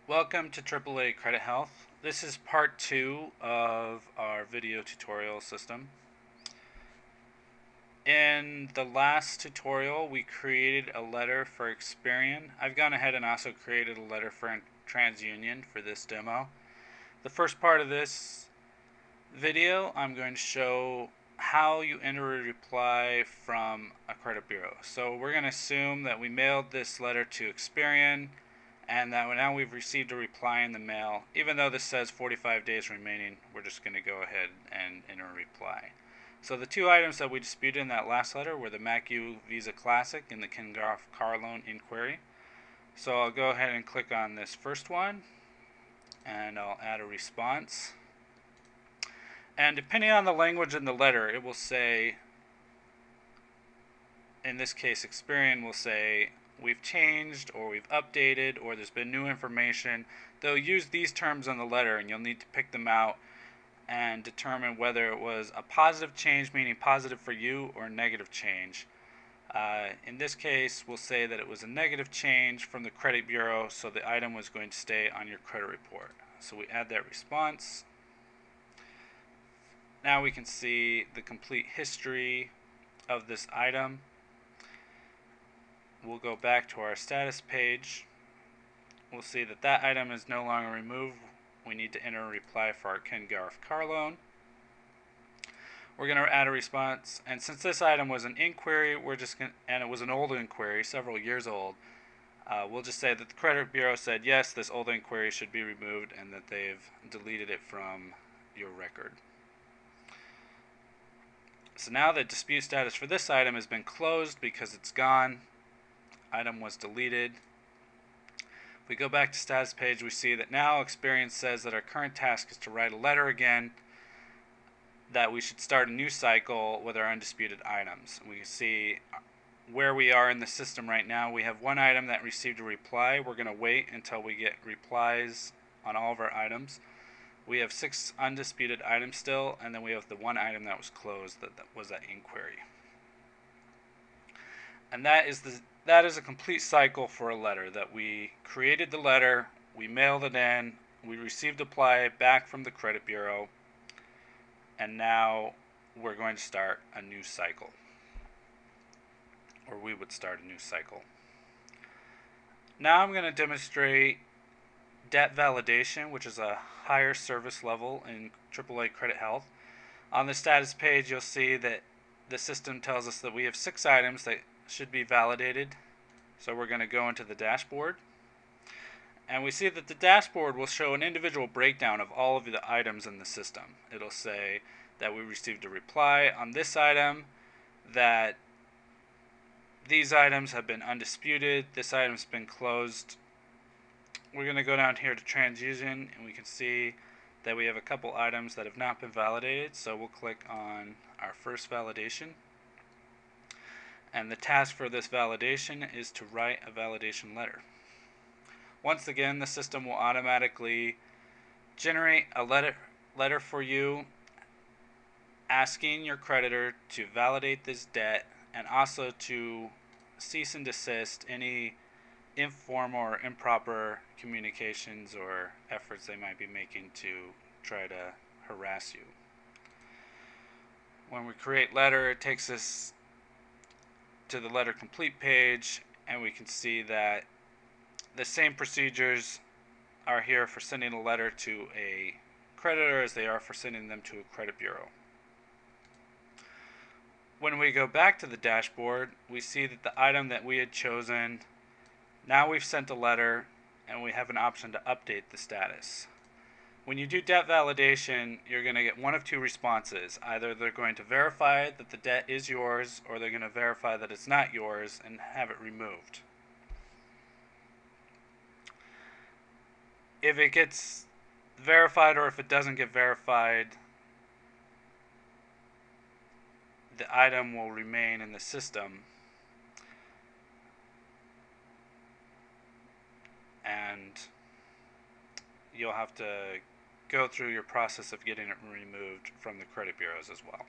Welcome to AAA Credit Health. This is part 2 of our video tutorial system. In the last tutorial, we created a letter for Experian. I've gone ahead and also created a letter for TransUnion for this demo. The first part of this video, I'm going to show how you enter a reply from a credit bureau. So we're going to assume that we mailed this letter to Experian, and that now we've received a reply in the mail. Even though this says 45 days remaining, we're just going to go ahead and enter a reply. So the two items that we disputed in that last letter were the MacU Visa Classic and the Kingroff car loan inquiry. So I'll go ahead and click on this first one, and I'll add a response. And depending on the language in the letter, it will say, in this case Experian will say, we've changed, or we've updated, or there's been new information. They'll use these terms in the letter, and you'll need to pick them out and determine whether it was a positive change, meaning positive for you, or a negative change. In this case, we'll say that it was a negative change from the credit bureau, so the item was going to stay on your credit report. So we add that response. Now we can see the complete history of this item. We'll go back to our status page. We'll see that that item is no longer removed. We need to enter a reply for our Kingroff car loan. We're going to add a response, and since this item was an inquiry, and it was an old inquiry, several years old, we'll just say that the credit bureau said yes, this old inquiry should be removed, and that they've deleted it from your record. So now the dispute status for this item has been closed because it's gone. Item was deleted. If we go back to status page, we see that now Experian says that our current task is to write a letter again, that we should start a new cycle with our undisputed items. We can see where we are in the system right now. We have one item that received a reply. We're going to wait until we get replies on all of our items. We have 6 undisputed items still, and then we have the one item that was closed, that was that inquiry. And that is a complete cycle for a letter, that we created the letter, we mailed it in, we received a reply back from the credit bureau, and now we're going to start a new cycle, or we would start a new cycle. Now I'm going to demonstrate debt validation, which is a higher service level in AAA Credit Health. On the status page, you'll see that the system tells us that we have 6 items that should be validated. So we're going to go into the dashboard, and we see that the dashboard will show an individual breakdown of all of the items in the system. It'll say that we received a reply on this item, that these items have been undisputed, this item's been closed. We're going to go down here to TransUnion, and we can see that we have a couple items that have not been validated, so we'll click on our first validation. And the task for this validation is to write a validation letter. Once again, the system will automatically generate a letter for you asking your creditor to validate this debt, and also to cease and desist any informal or improper communications or efforts they might be making to try to harass you. When we create letter, it takes us to the letter complete page, and we can see that the same procedures are here for sending a letter to a creditor as they are for sending them to a credit bureau. When we go back to the dashboard, we see that the item that we had chosen, now we've sent a letter, and we have an option to update the status. When you do debt validation, you're going to get one of two responses. Either they're going to verify that the debt is yours, or they're going to verify that it's not yours and have it removed. If it gets verified, or if it doesn't get verified, the item will remain in the system, and you'll have to go through your process of getting it removed from the credit bureaus as well.